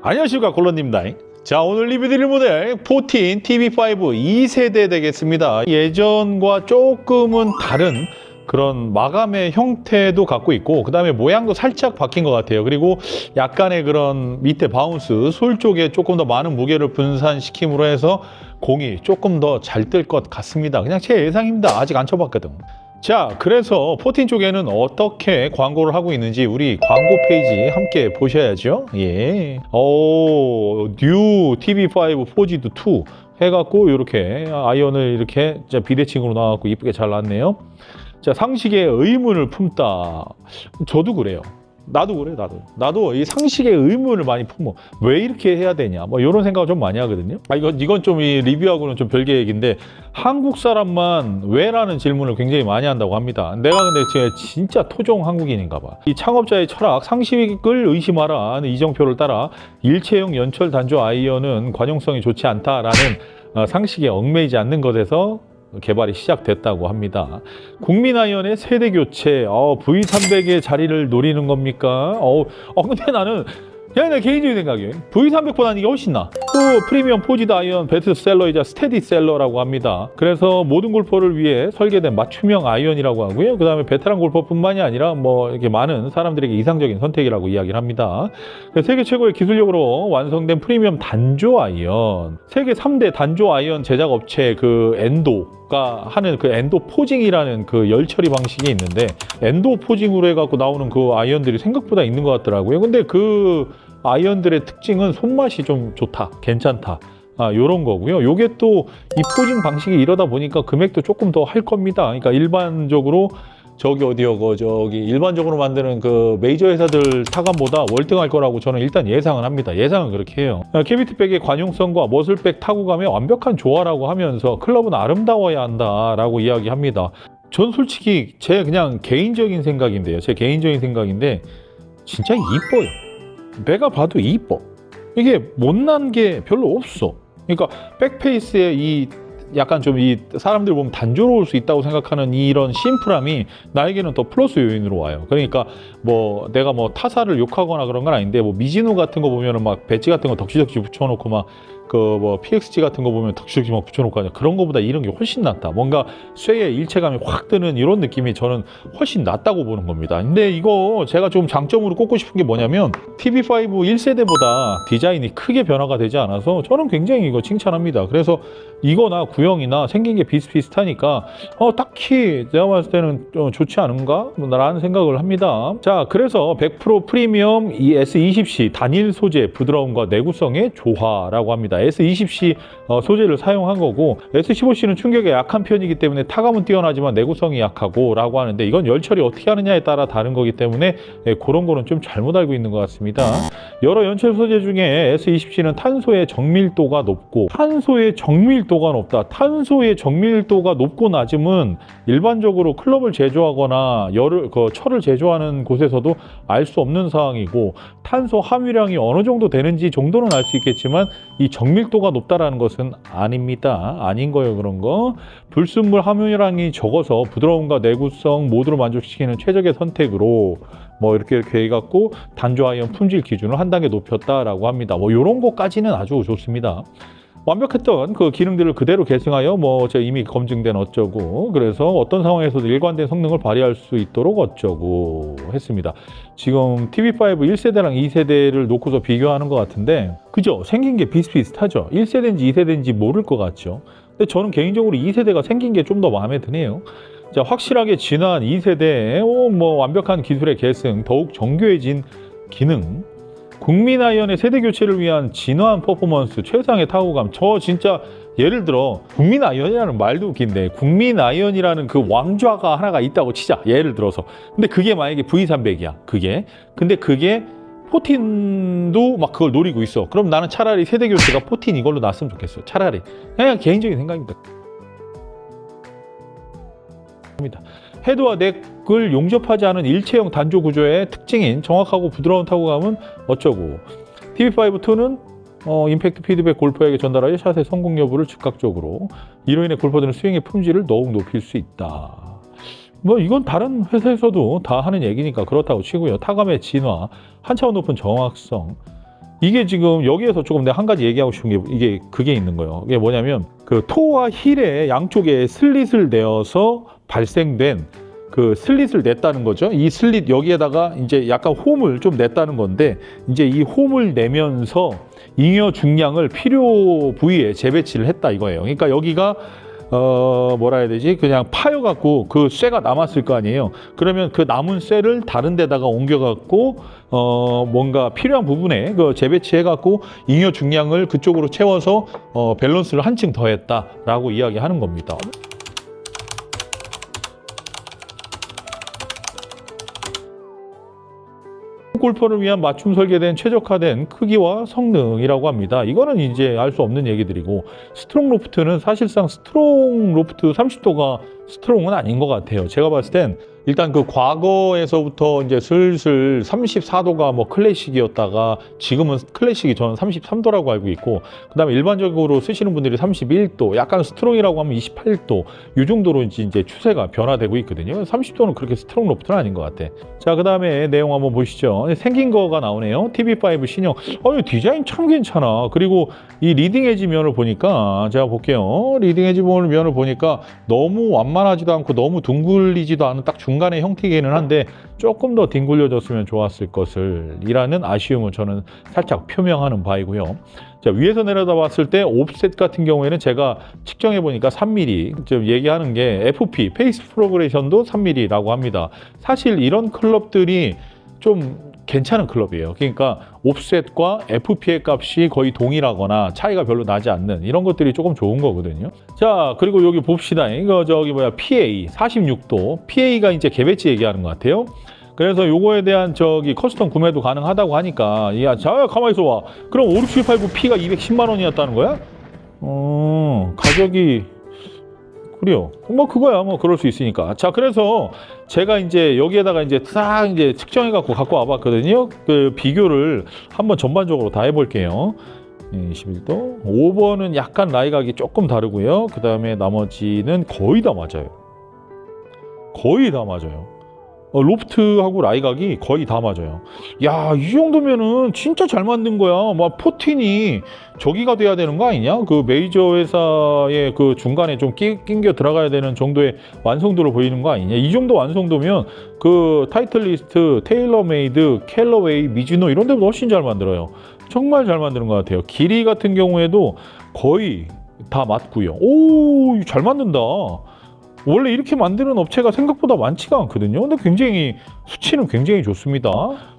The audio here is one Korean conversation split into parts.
안녕하십니까, 콜론입니다. 자, 오늘 리뷰드릴 모델 14 TV5 2세대 되겠습니다. 예전과 조금은 다른 그런 마감의 형태도 갖고 있고, 그 다음에 모양도 살짝 바뀐 것 같아요. 그리고 약간의 그런 밑에 바운스, 솔 쪽에 조금 더 많은 무게를 분산시킴으로 해서 공이 조금 더 잘 뜰 것 같습니다. 그냥 제 예상입니다. 아직 안 쳐봤거든. 자, 그래서 14 쪽에는 어떻게 광고를 하고 있는지 우리 광고 페이지 함께 보셔야죠. 예. 뉴 TV5 4G도 2 해갖고 이렇게 아이언을 이렇게 비대칭으로 나와갖고 이쁘게 잘 나왔네요. 자, 상식의 의문을 품다. 저도 그래요. 나도 그래, 나도 이 상식의 의문을 많이 품어. 왜 이렇게 해야 되냐, 뭐 이런 생각을 좀 많이 하거든요. 이건 좀 이 리뷰하고는 좀 별개 얘기인데, 한국 사람만 왜라는 질문을 굉장히 많이 한다고 합니다. 내가 근데 진짜 토종 한국인인가 봐. 이 창업자의 철학, 상식을 의심하라 는 이정표를 따라 일체형 연철 단조 아이언은 관용성이 좋지 않다라는 상식에 얽매이지 않는 것에서 개발이 시작됐다고 합니다. 국민아이언의 세대 교체, V300의 자리를 노리는 겁니까? 근데 나는 그냥 내 개인적인 생각이에요. V300보다는 이게 훨씬 나. 또 프리미엄 포지드 아이언 베스트셀러이자 스테디셀러라고 합니다. 그래서 모든 골퍼를 위해 설계된 맞춤형 아이언이라고 하고요. 그 다음에 베테랑 골퍼뿐만이 아니라 뭐 이렇게 많은 사람들에게 이상적인 선택이라고 이야기를 합니다. 세계 최고의 기술력으로 완성된 프리미엄 단조 아이언. 세계 3대 단조 아이언 제작 업체 그 엔도가 하는 그 엔도 포징이라는 그 열 처리 방식이 있는데, 엔도 포징으로 해갖고 나오는 그 아이언들이 생각보다 있는 것 같더라고요. 근데 그 아이언들의 특징은 손맛이 좀 좋다, 괜찮다, 요런 거고요. 요게 또 이 포징 방식이 이러다 보니까 금액도 조금 더 할 겁니다. 그러니까 일반적으로 일반적으로 만드는 그 메이저 회사들 타감보다 월등할 거라고 저는 일단 예상은 합니다. 예상은 그렇게 해요. 캐비티백의 관용성과 머슬백 타구감의 완벽한 조화라고 하면서 클럽은 아름다워야 한다라고 이야기합니다. 전 솔직히 제 그냥 개인적인 생각인데요. 제 개인적인 생각인데 진짜 이뻐요. 내가 봐도 이뻐. 이게 못난 게 별로 없어. 그러니까 백페이스에 이 약간 좀 이 사람들 보면 단조로울 수 있다고 생각하는 이런 심플함이 나에게는 더 플러스 요인으로 와요. 그러니까 뭐 내가 뭐 타사를 욕하거나 그런 건 아닌데, 뭐 미즈노 같은 거 보면은 막 배지 같은 거 덕지덕지 붙여놓고 막 그 뭐 PXG 같은 거 보면 덕지덕지 막 붙여놓고 하냐, 그런 거보다 이런 게 훨씬 낫다. 뭔가 쇠의 일체감이 확 드는 이런 느낌이 저는 훨씬 낫다고 보는 겁니다. 근데 이거 제가 좀 장점으로 꼽고 싶은 게 뭐냐면, TV5 1세대보다 디자인이 크게 변화가 되지 않아서 저는 굉장히 이거 칭찬합니다. 그래서 이거나 구형이나 생긴 게 비슷비슷하니까 딱히 내가 봤을 때는 좀 좋지 않은가? 라는 생각을 합니다. 자, 그래서 100% 프리미엄 이 S20C 단일 소재 부드러움과 내구성의 조화라고 합니다. S20C 소재를 사용한 거고, S15C는 충격에 약한 편이기 때문에 타감은 뛰어나지만 내구성이 약하고 라고 하는데, 이건 열 처리 어떻게 하느냐에 따라 다른 거기 때문에 그런 거는 좀 잘못 알고 있는 것 같습니다. 여러 연철 소재 중에 S20C는 탄소의 정밀도가 높고, 탄소의 정밀도가 높고 낮음은 일반적으로 클럽을 제조하거나 철을 제조하는 곳에서도 알 수 없는 사항이고, 탄소 함유량이 어느 정도 되는지 정도는 알 수 있겠지만 이 정밀도가 높다라는 것은 아닙니다. 아닌 거예요, 그런 거. 불순물 함유량이 적어서 부드러움과 내구성 모두를 만족시키는 최적의 선택으로 뭐 이렇게 해갖고 단조 아이언 품질 기준을 한 단계 높였다라고 합니다. 뭐 이런 거까지는 아주 좋습니다. 완벽했던 그 기능들을 그대로 계승하여 이미 검증된 어쩌고, 그래서 어떤 상황에서도 일관된 성능을 발휘할 수 있도록 어쩌고 했습니다. 지금 TV5 1세대랑 2세대를 놓고서 비교하는 것 같은데, 그죠? 생긴 게 비슷비슷하죠? 1세대인지 2세대인지 모를 것 같죠? 근데 저는 개인적으로 2세대가 생긴 게 좀 더 마음에 드네요. 자, 확실하게 진화한 2세대에 완벽한 기술의 계승, 더욱 정교해진 기능, 국민 아이언의 세대 교체를 위한 진화한 퍼포먼스, 최상의 타구감. 저 진짜 예를 들어 국민 아이언이라는 말도 웃긴데, 국민 아이언이라는 그 왕좌가 하나가 있다고 치자, 예를 들어서. 근데 그게 만약에 V300이야. 근데 그게 14도 막 그걸 노리고 있어. 그럼 나는 차라리 세대 교체가 14 이걸로 났으면 좋겠어. 차라리. 그냥 개인적인 생각입니다. 헤드와 넥을 용접하지 않은 일체형 단조 구조의 특징인 정확하고 부드러운 타구감은 어쩌고, TV5-2는 임팩트 피드백 골퍼에게 전달하여 샷의 성공 여부를 즉각적으로, 이로 인해 골퍼들은 스윙의 품질을 더욱 높일 수 있다. 이건 다른 회사에서도 다 하는 얘기니까 그렇다고 치고요. 타감의 진화, 한 차원 높은 정확성, 이게 지금 여기에서 조금 내가 한 가지 얘기하고 싶은 게 이게 그게 있는 거예요. 이게 뭐냐면 그 토와 힐의 양쪽에 슬릿을 내어서 발생된 그 슬릿을 냈다는 거죠. 이 슬릿 여기에다가 이제 약간 홈을 좀 냈다는 건데, 이제 이 홈을 내면서 잉여 중량을 필요 부위에 재배치를 했다 이거예요. 그러니까 여기가 뭐라 해야 되지? 그냥 파여갖고 그 쇠가 남았을 거 아니에요. 그러면 그 남은 쇠를 다른 데다가 옮겨갖고 뭔가 필요한 부분에 그 재배치해갖고 잉여 중량을 그쪽으로 채워서 밸런스를 한층 더했다라고 이야기하는 겁니다. 골퍼를 위한 맞춤 설계된 최적화된 크기와 성능이라고 합니다. 이거는 이제 알 수 없는 얘기들이고, 스트롱 로프트는 사실상 스트롱 로프트 30도가 스트롱은 아닌 것 같아요. 제가 봤을 땐 일단 그 과거에서부터 이제 슬슬 34도가 뭐 클래식이었다가 지금은 클래식이 저는 33도라고 알고 있고, 그 다음에 일반적으로 쓰시는 분들이 31도, 약간 스트롱이라고 하면 28도, 이 정도로 이제 추세가 변화되고 있거든요. 30도는 그렇게 스트롱 로프트는 아닌 것 같아. 자, 그 다음에 내용 한번 보시죠. 생긴 거가 나오네요. TV5 신형. 디자인 참 괜찮아. 그리고 이 리딩 에지 면을 보니까, 제가 볼게요. 리딩 에지 면을 보니까 너무 완만하지도 않고 너무 둥글리지도 않은 딱 중간의 형태이기는 한데, 조금 더 뒹굴려졌으면 좋았을 것을 이라는 아쉬움을 저는 살짝 표명하는 바이고요. 자, 위에서 내려다 봤을 때 옵셋 같은 경우에는 제가 측정해 보니까 3mm, 좀 얘기하는 게 FP, 페이스 프로그레션도 3mm라고 합니다. 사실 이런 클럽들이 좀 괜찮은 클럽이에요. 그러니까 옵셋과 FP의 값이 거의 동일하거나 차이가 별로 나지 않는 이런 것들이 조금 좋은 거거든요. 자, 그리고 여기 봅시다. 이거 PA 46도. PA가 이제 개배치 얘기하는 것 같아요. 그래서 요거에 대한 커스텀 구매도 가능하다고 하니까, 야, 자, 가만히 있어 봐. 그럼 5678P가 210만 원이었다는 거야? 가격이 그래요. 뭐 그거야, 뭐 그럴 수 있으니까. 자, 그래서 제가 이제 여기에다가 이제 싹 이제 측정해 갖고 와봤거든요. 그 비교를 한번 전반적으로 다 해볼게요. 21도. 5번은 약간 라이각이 조금 다르고요. 그 다음에 나머지는 거의 다 맞아요. 거의 다 맞아요. 로프트하고 라이각이 거의 다 맞아요. 야, 이 정도면은 진짜 잘 만든 거야. 막 포틴이 저기가 돼야 되는 거 아니냐? 그 메이저 회사의 그 중간에 좀 낑겨 들어가야 되는 정도의 완성도를 보이는 거 아니냐? 이 정도 완성도면 그 타이틀리스트, 테일러메이드, 캘러웨이, 미즈노 이런 데보다 훨씬 잘 만들어요. 정말 잘 만드는 것 같아요. 길이 같은 경우에도 거의 다 맞고요. 오, 잘 만든다. 원래 이렇게 만드는 업체가 생각보다 많지가 않거든요. 근데 굉장히 수치는 굉장히 좋습니다.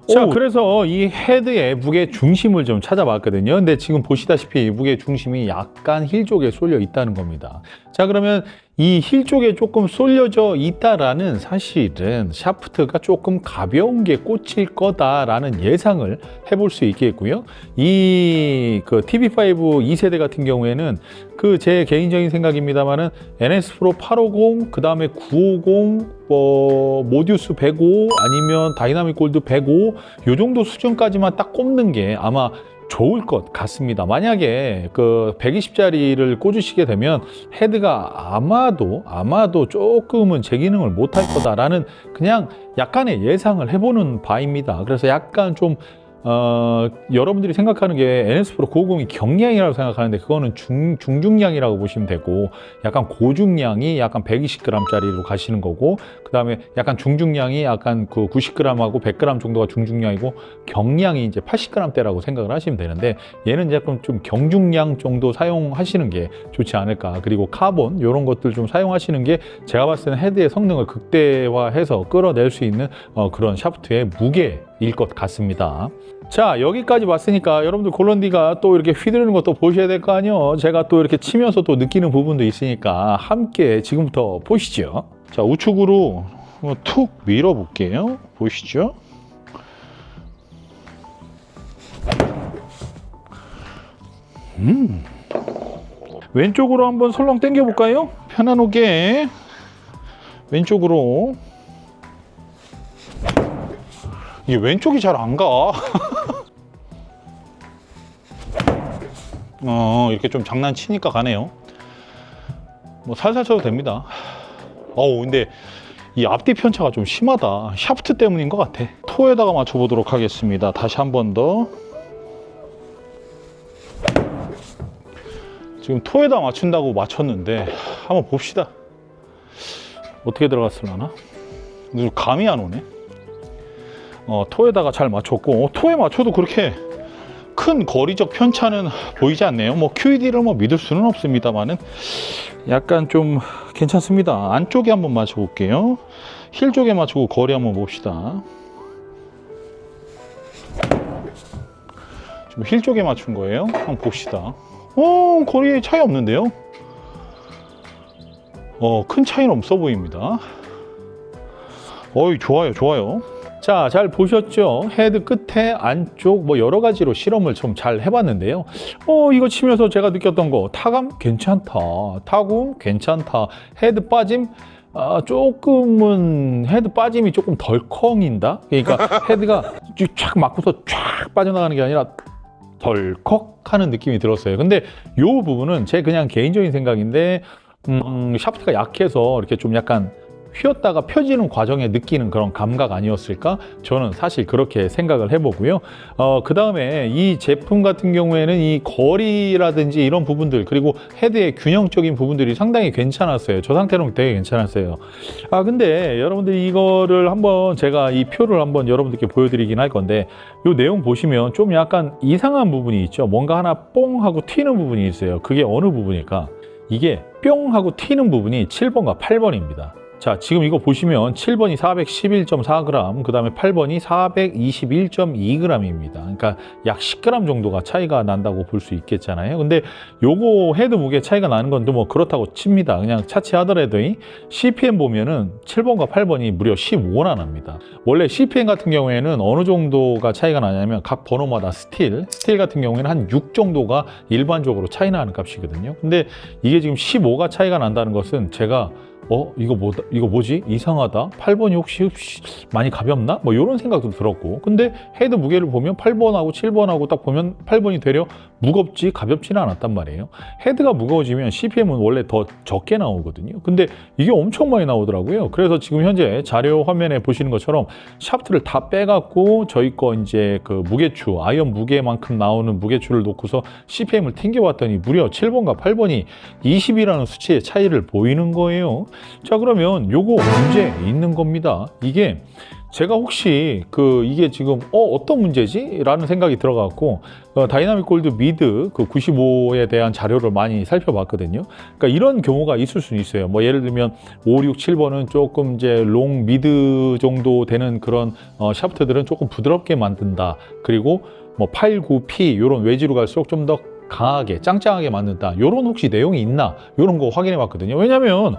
자, 그래서 이 헤드의 무게 중심을 좀 찾아봤거든요. 근데 지금 보시다시피 무게 중심이 약간 힐 쪽에 쏠려 있다는 겁니다. 자, 그러면 이 힐 쪽에 조금 쏠려져 있다라는 사실은 샤프트가 조금 가벼운 게 꽂힐 거다라는 예상을 해볼 수 있겠고요. 이 TV5 2세대 같은 경우에는 그 제 개인적인 생각입니다만은 NS 프로 850, 그 다음에 950, 모듀스 105 아니면 다이나믹 골드 105, 요 정도 수준까지만 딱 꼽는 게 아마 좋을 것 같습니다. 만약에 그 120짜리를 꽂으시게 되면 헤드가 아마도 조금은 제 기능을 못할 거다라는 그냥 약간의 예상을 해보는 바입니다. 그래서 약간 좀 여러분들이 생각하는 게 NS 프로 950이 경량이라고 생각하는데 그거는 중중량이라고 보시면 되고, 약간 고중량이 약간 120g짜리로 가시는 거고, 그 다음에 약간 중중량이 약간 그 90g하고 100g 정도가 중중량이고, 경량이 이제 80g대라고 생각을 하시면 되는데, 얘는 약간 좀 경중량 정도 사용하시는 게 좋지 않을까. 그리고 카본 이런 것들 좀 사용하시는 게 제가 봤을 때는 헤드의 성능을 극대화해서 끌어낼 수 있는 그런 샤프트의 무게일 것 같습니다. 자, 여기까지 봤으니까 여러분들 골런디가 또 이렇게 휘두르는 것도 보셔야 될 거 아니에요. 제가 또 이렇게 치면서 또 느끼는 부분도 있으니까 함께 지금부터 보시죠. 자, 우측으로 툭 밀어 볼게요. 보시죠. 왼쪽으로 한번 설렁 당겨 볼까요? 편안하게 왼쪽으로. 이게 왼쪽이 잘 안 가. 이렇게 좀 장난치니까 가네요. 뭐 살살 쳐도 됩니다. 근데 이 앞뒤 편차가 좀 심하다. 샤프트 때문인 것 같아. 토에다가 맞춰보도록 하겠습니다. 다시 한 번 더. 지금 토에다 맞춘다고 맞췄는데 한번 봅시다. 어떻게 들어갔을라나? 감이 안 오네. 토에다가 잘 맞췄고, 토에 맞춰도 그렇게 큰 거리적 편차는 보이지 않네요. 뭐 QED를 뭐 믿을 수는 없습니다만은 약간 좀 괜찮습니다. 안쪽에 한번 맞춰볼게요. 힐 쪽에 맞추고 거리 한번 봅시다. 지금 힐 쪽에 맞춘 거예요. 한번 봅시다. 거리에 차이 없는데요. 큰 차이는 없어 보입니다. 좋아요, 좋아요. 자, 잘 보셨죠? 헤드 끝에 안쪽 뭐 여러 가지로 실험을 좀 잘 해봤는데요. 이거 치면서 제가 느꼈던 거, 타감 괜찮다, 타구 괜찮다, 헤드 빠짐 조금은 헤드 빠짐이 조금 덜컹인다. 그러니까 헤드가 쫙 맞고서 쫙 빠져나가는 게 아니라 덜컥 하는 느낌이 들었어요. 근데 요 부분은 제 그냥 개인적인 생각인데 샤프트가 약해서 이렇게 좀 약간 휘었다가 펴지는 과정에 느끼는 그런 감각 아니었을까? 저는 사실 그렇게 생각을 해보고요. 그 다음에 이 제품 같은 경우에는 이 거리라든지 이런 부분들, 그리고 헤드의 균형적인 부분들이 상당히 괜찮았어요. 저 상태로는 되게 괜찮았어요. 근데 여러분들이 이거를 한번 제가 이 표를 한번 여러분들께 보여드리긴 할 건데, 이 내용 보시면 좀 약간 이상한 부분이 있죠. 뭔가 하나 뽕 하고 튀는 부분이 있어요. 그게 어느 부분일까? 이게 뿅 하고 튀는 부분이 7번과 8번입니다. 자, 지금 이거 보시면 7번이 411.4g, 그 다음에 8번이 421.2g입니다. 그러니까 약 10g 정도가 차이가 난다고 볼 수 있겠잖아요. 근데 요거 헤드 무게 차이가 나는 건 뭐 그렇다고 칩니다. 그냥 차치하더라도 CPM 보면은 7번과 8번이 무려 15나 납니다. 원래 CPM 같은 경우에는 어느 정도가 차이가 나냐면 각 번호마다 스틸 같은 경우에는 한 6 정도가 일반적으로 차이 나는 값이거든요. 근데 이게 지금 15가 차이가 난다는 것은 제가 이거 뭐지? 이상하다. 8번이 혹시 많이 가볍나? 뭐 이런 생각도 들었고. 근데 헤드 무게를 보면 8번하고 7번하고 딱 보면 8번이 되려 무겁지 가볍지는 않았단 말이에요. 헤드가 무거워지면 CPM은 원래 더 적게 나오거든요. 근데 이게 엄청 많이 나오더라고요. 그래서 지금 현재 자료 화면에 보시는 것처럼 샤프트를 다 빼갖고 저희 거 이제 그 무게추, 아이언 무게만큼 나오는 무게추를 놓고서 CPM을 튕겨봤더니 무려 7번과 8번이 20이라는 수치의 차이를 보이는 거예요. 자, 그러면 요거 문제 있는 겁니다. 이게 제가 혹시 이게 지금 어떤 문제지? 라는 생각이 들어갔고, 다이나믹 골드 미드 95에 대한 자료를 많이 살펴봤거든요. 그러니까 이런 경우가 있을 수는 있어요. 뭐 예를 들면 5, 6, 7번은 조금 이제 롱 미드 정도 되는 그런 샤프트들은 조금 부드럽게 만든다. 그리고 뭐 8, 9, P 이런 외지로 갈수록 좀 더 강하게 짱짱하게 만든다. 요런 혹시 내용이 있나? 요런 거 확인해 봤거든요. 왜냐면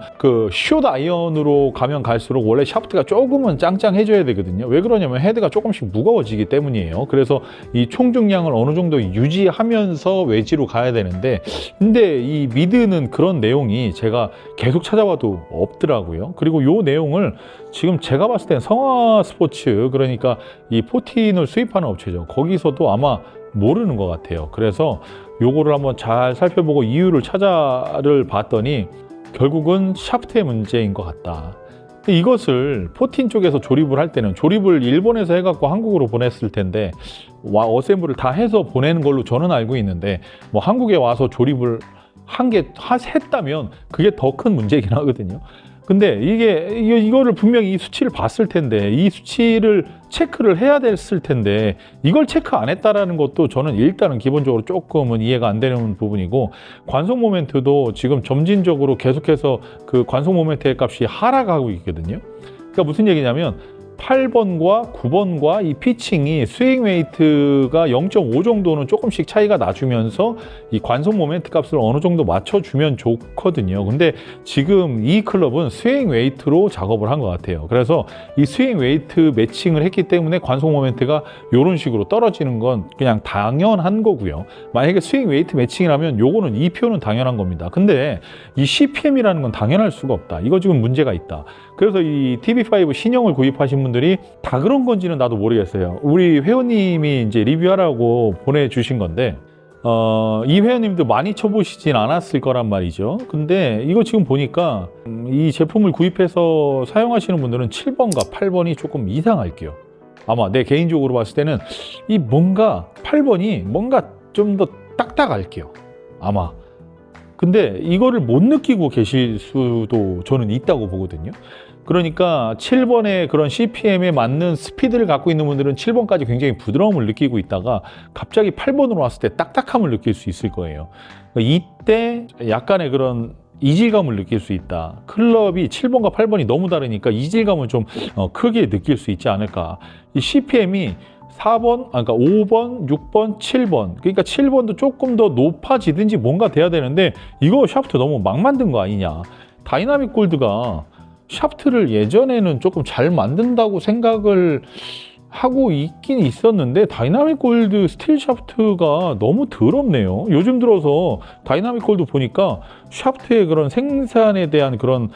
숏 아이언으로 가면 갈수록 원래 샤프트가 조금은 짱짱해져야 되거든요. 왜 그러냐면 헤드가 조금씩 무거워지기 때문이에요. 그래서 이 총중량을 어느 정도 유지하면서 웨지로 가야 되는데, 근데 이 미드는 그런 내용이 제가 계속 찾아봐도 없더라고요. 그리고 요 내용을 지금 제가 봤을 땐 성화 스포츠, 그러니까 이 포틴을 수입하는 업체죠. 거기서도 아마 모르는 것 같아요. 그래서 요거를 한번 잘 살펴보고 이유를 찾아를 봤더니 결국은 샤프트의 문제인 것 같다. 이것을 포틴 쪽에서 조립을 할 때는 조립을 일본에서 해갖고 한국으로 보냈을 텐데 어셈블을 다 해서 보내는 걸로 저는 알고 있는데, 뭐 한국에 와서 조립을 했다면 그게 더 큰 문제이긴 하거든요. 근데 이거를 분명히 이 수치를 봤을 텐데, 이 수치를 체크를 해야 됐을 텐데 이걸 체크 안 했다라는 것도 저는 일단은 기본적으로 조금은 이해가 안 되는 부분이고, 관성 모멘트도 지금 점진적으로 계속해서 그 관성 모멘트의 값이 하락하고 있거든요. 그러니까 무슨 얘기냐면 8번과 9번과 이 피칭이 스윙 웨이트가 0.5 정도는 조금씩 차이가 나주면서 이 관성 모멘트 값을 어느 정도 맞춰주면 좋거든요. 근데 지금 이 클럽은 스윙 웨이트로 작업을 한 것 같아요. 그래서 이 스윙 웨이트 매칭을 했기 때문에 관성 모멘트가 이런 식으로 떨어지는 건 그냥 당연한 거고요. 만약에 스윙 웨이트 매칭이라면 요거는 이 표는 당연한 겁니다. 근데 이 CPM이라는 건 당연할 수가 없다. 이거 지금 문제가 있다. 그래서 이 TB5 신형을 구입하신 분들이 다 그런 건지는 나도 모르겠어요. 우리 회원님이 이제 리뷰하라고 보내주신 건데, 이 회원님도 많이 쳐보시진 않았을 거란 말이죠. 근데 이거 지금 보니까 이 제품을 구입해서 사용하시는 분들은 7번과 8번이 조금 이상할게요. 아마 내 개인적으로 봤을 때는 이 뭔가 8번이 뭔가 좀 더 딱딱할게요. 아마 근데 이거를 못 느끼고 계실 수도 저는 있다고 보거든요. 그러니까 7번의 그런 CPM에 맞는 스피드를 갖고 있는 분들은 7번까지 굉장히 부드러움을 느끼고 있다가 갑자기 8번으로 왔을 때 딱딱함을 느낄 수 있을 거예요. 이때 약간의 그런 이질감을 느낄 수 있다. 클럽이 7번과 8번이 너무 다르니까 이질감을 좀 크게 느낄 수 있지 않을까. 이 CPM이 4번, 그러니까 5번, 6번, 7번. 그러니까 7번도 조금 더 높아지든지 뭔가 돼야 되는데 이거 샤프트 너무 막 만든 거 아니냐. 다이나믹 골드가 샤프트를 예전에는 조금 잘 만든다고 생각을 하고 있긴 있었는데 다이나믹 골드 스틸 샤프트가 너무 더럽네요. 요즘 들어서 다이나믹 골드 보니까 샤프트의 그런 생산에 대한 그런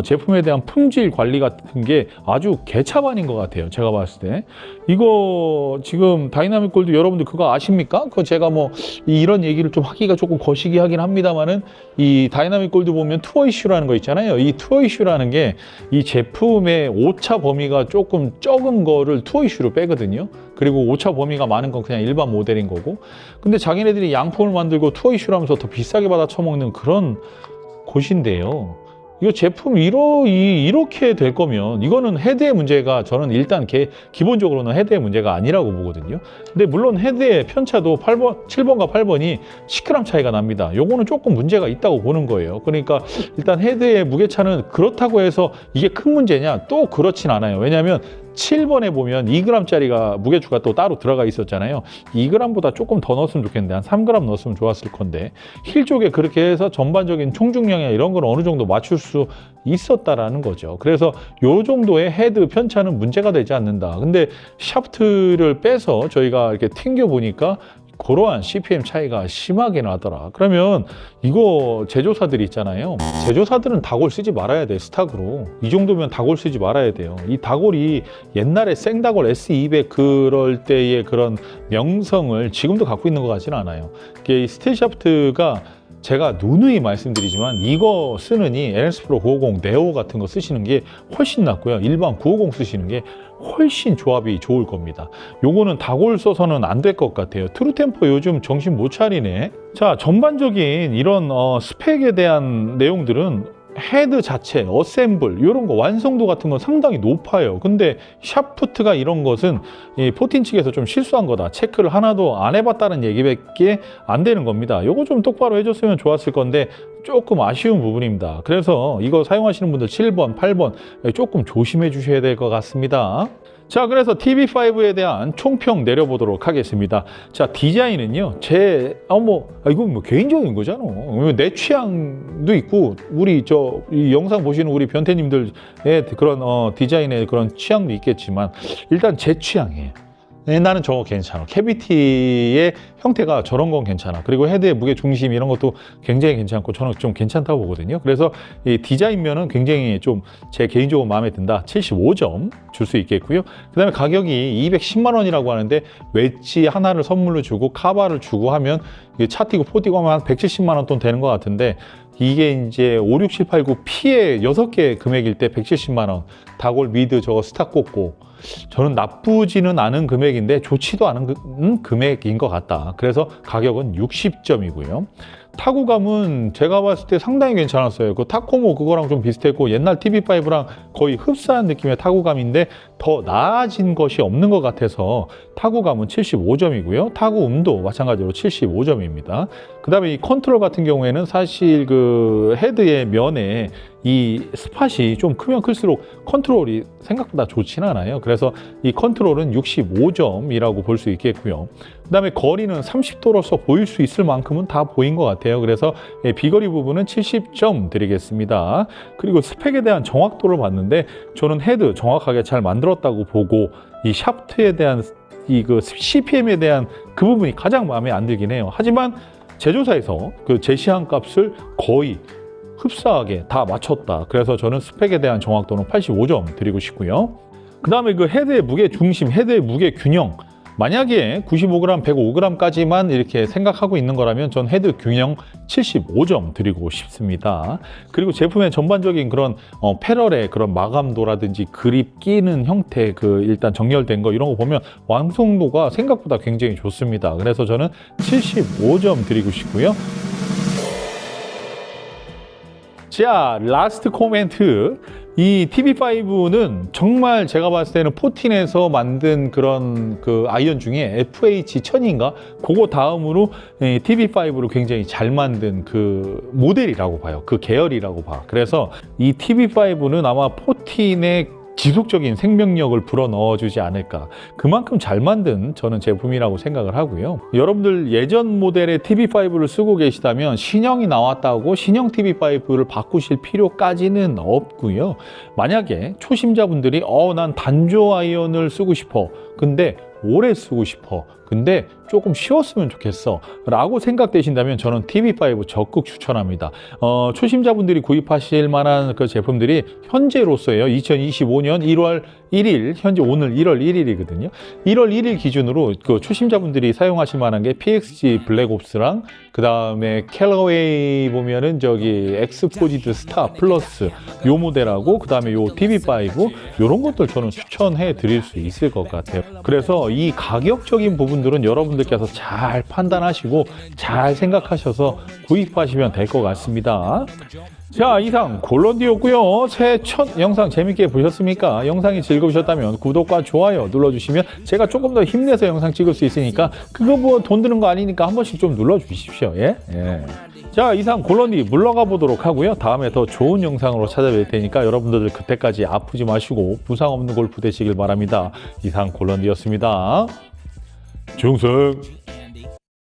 제품에 대한 품질 관리 같은 게 아주 개차반인 것 같아요. 제가 봤을 때. 이거 지금 다이나믹 골드 여러분들 그거 아십니까? 그거 제가 뭐 이런 얘기를 좀 하기가 조금 거시기 하긴 합니다만은 이 다이나믹 골드 보면 투어 이슈라는 거 있잖아요. 이 투어 이슈라는 게 이 제품의 오차 범위가 조금 적은 거를 투어 이슈로 빼거든요. 그리고 오차 범위가 많은 건 그냥 일반 모델인 거고. 근데 자기네들이 양품을 만들고 투어 이슈를 하면서 더 비싸게 받아 처먹는 그런 곳인데요. 이거 제품 이렇게 될 거면 이거는 헤드의 문제가 저는 일단 기본적으로는 헤드의 문제가 아니라고 보거든요. 근데 물론 헤드의 편차도 7번과 8번이 10g 차이가 납니다. 요거는 조금 문제가 있다고 보는 거예요. 그러니까 일단 헤드의 무게차는 그렇다고 해서 이게 큰 문제냐? 또 그렇진 않아요. 왜냐하면 7번에 보면 2g짜리가 무게추가 또 따로 들어가 있었잖아요. 2g보다 조금 더 넣었으면 좋겠는데 한 3g 넣었으면 좋았을 건데 힐 쪽에 그렇게 해서 전반적인 총중량이나 이런 걸 어느 정도 맞출 수 있었다라는 거죠. 그래서 요 정도의 헤드 편차는 문제가 되지 않는다. 근데 샤프트를 빼서 저희가 이렇게 튕겨 보니까 그러한 CPM 차이가 심하게 나더라. 그러면 이거 제조사들 있잖아요. 제조사들은 다골 쓰지 말아야 돼. 스탁으로. 이 정도면 다골 쓰지 말아야 돼요. 이 다골이 옛날에 생다골 S200 그럴 때의 그런 명성을 지금도 갖고 있는 것 같지는 않아요. 이게 스틸 샤프트가 제가 누누이 말씀드리지만 이거 쓰느니 NS 프로 950 네오 같은 거 쓰시는 게 훨씬 낫고요. 일반 950 쓰시는 게 훨씬 조합이 좋을 겁니다. 요거는 다골 써서는 안 될 것 같아요. 트루템포 요즘 정신 못 차리네. 자, 전반적인 이런 스펙에 대한 내용들은 헤드 자체, 어셈블 이런 거 완성도 같은 건 상당히 높아요. 근데 샤프트가 이런 것은 이 포틴 측에서 좀 실수한 거다. 체크를 하나도 안 해봤다는 얘기밖에 안 되는 겁니다. 요거 좀 똑바로 해줬으면 좋았을 건데 조금 아쉬운 부분입니다. 그래서 이거 사용하시는 분들 7번, 8번 조금 조심해 주셔야 될 것 같습니다. 자, 그래서 TV5에 대한 총평 내려보도록 하겠습니다. 자, 디자인은요, 이건 뭐 개인적인 거잖아. 내 취향도 있고, 이 영상 보시는 우리 변태님들의 그런, 디자인의 그런 취향도 있겠지만, 일단 제 취향이에요. 나는 저거 괜찮아. 캐비티의 형태가 저런 건 괜찮아. 그리고 헤드의 무게 중심 이런 것도 굉장히 괜찮고 저는 좀 괜찮다고 보거든요. 그래서 이 디자인 면은 굉장히 좀 제 개인적으로 마음에 든다. 75점 줄 수 있겠고요. 그 다음에 가격이 210만 원이라고 하는데 웨지 하나를 선물로 주고 카바를 주고 하면 차 띄고 포 띄고 하면 한 170만 원 돈 되는 것 같은데 이게 이제 5, 6, 7, 8, 9 P의 6개 금액일 때 170만 원 다골 미드 저거 스탁 꽂고 저는 나쁘지는 않은 금액인데 좋지도 않은 금액인 것 같다. 그래서 가격은 60점이고요. 타구감은 제가 봤을 때 상당히 괜찮았어요. 그 타코모 그거랑 좀 비슷했고 옛날 TV5랑 거의 흡사한 느낌의 타구감인데 더 나아진 것이 없는 것 같아서 타구감은 75점이고요. 타구음도 마찬가지로 75점입니다. 그 다음에 이 컨트롤 같은 경우에는 사실 그 헤드의 면에 이 스팟이 좀 크면 클수록 컨트롤이 생각보다 좋지는 않아요. 그래서 이 컨트롤은 65점이라고 볼 수 있겠고요. 그 다음에 거리는 30도로서 보일 수 있을 만큼은 다 보인 것 같아요. 그래서 비거리 부분은 70점 드리겠습니다. 그리고 스펙에 대한 정확도를 봤는데 저는 헤드 정확하게 잘 만들었다고 보고 이 샤프트에 대한 그 CPM에 대한 그 부분이 가장 마음에 안 들긴 해요. 하지만 제조사에서 그 제시한 값을 거의 흡사하게 다 맞췄다. 그래서 저는 스펙에 대한 정확도는 85점 드리고 싶고요. 그 다음에 그 헤드의 무게 중심, 헤드의 무게 균형. 만약에 95g, 105g까지만 이렇게 생각하고 있는 거라면 전 헤드 균형 75점 드리고 싶습니다. 그리고 제품의 전반적인 그런 패럴의 그런 마감도라든지 그립 끼는 형태, 그 일단 정렬된 거 이런 거 보면 완성도가 생각보다 굉장히 좋습니다. 그래서 저는 75점 드리고 싶고요. 자, 라스트 코멘트. 이 TB5는 정말 제가 봤을 때는 14에서 만든 그런 그 아이언 중에 FH1000인가? 그거 다음으로 TB5를 굉장히 잘 만든 그 모델이라고 봐요. 그 계열이라고 봐. 그래서 이 TB5는 아마 14의 지속적인 생명력을 불어넣어주지 않을까. 그만큼 잘 만든 저는 제품이라고 생각을 하고요. 여러분들 예전 모델의 TB5를 쓰고 계시다면 신형이 나왔다고 신형 TB5를 바꾸실 필요까지는 없고요. 만약에 초심자분들이 난 단조 아이언을 쓰고 싶어. 근데 오래 쓰고 싶어. 근데 조금 쉬웠으면 좋겠어 라고 생각되신다면 저는 TB5 적극 추천합니다. 초심자분들이 구입하실 만한 그 제품들이 현재로서요, 2025년 1월 1일, 현재 오늘 1월 1일이거든요. 1월 1일 기준으로 그 초심자분들이 사용하실 만한 게 PXG 블랙옵스랑 그 다음에 캘러웨이 보면은 저기 엑스포지드 스타 플러스 요 모델하고 그 다음에 요 TB5 요런 것들 저는 추천해 드릴 수 있을 것 같아요. 그래서 이 가격적인 부분들은 여러분들께서 잘 판단하시고 잘 생각하셔서 구입하시면 될 것 같습니다. 자, 이상 골런디였고요. 새해 첫 영상 재밌게 보셨습니까? 영상이 즐거우셨다면 구독과 좋아요 눌러주시면 제가 조금 더 힘내서 영상 찍을 수 있으니까 그거 뭐 돈 드는 거 아니니까 한 번씩 좀 눌러주십시오. 예? 자, 이상 골런디 물러가 보도록 하고요. 다음에 더 좋은 영상으로 찾아뵐 테니까 여러분들 그때까지 아프지 마시고 부상 없는 골프 되시길 바랍니다. 이상 골런디였습니다. 중승.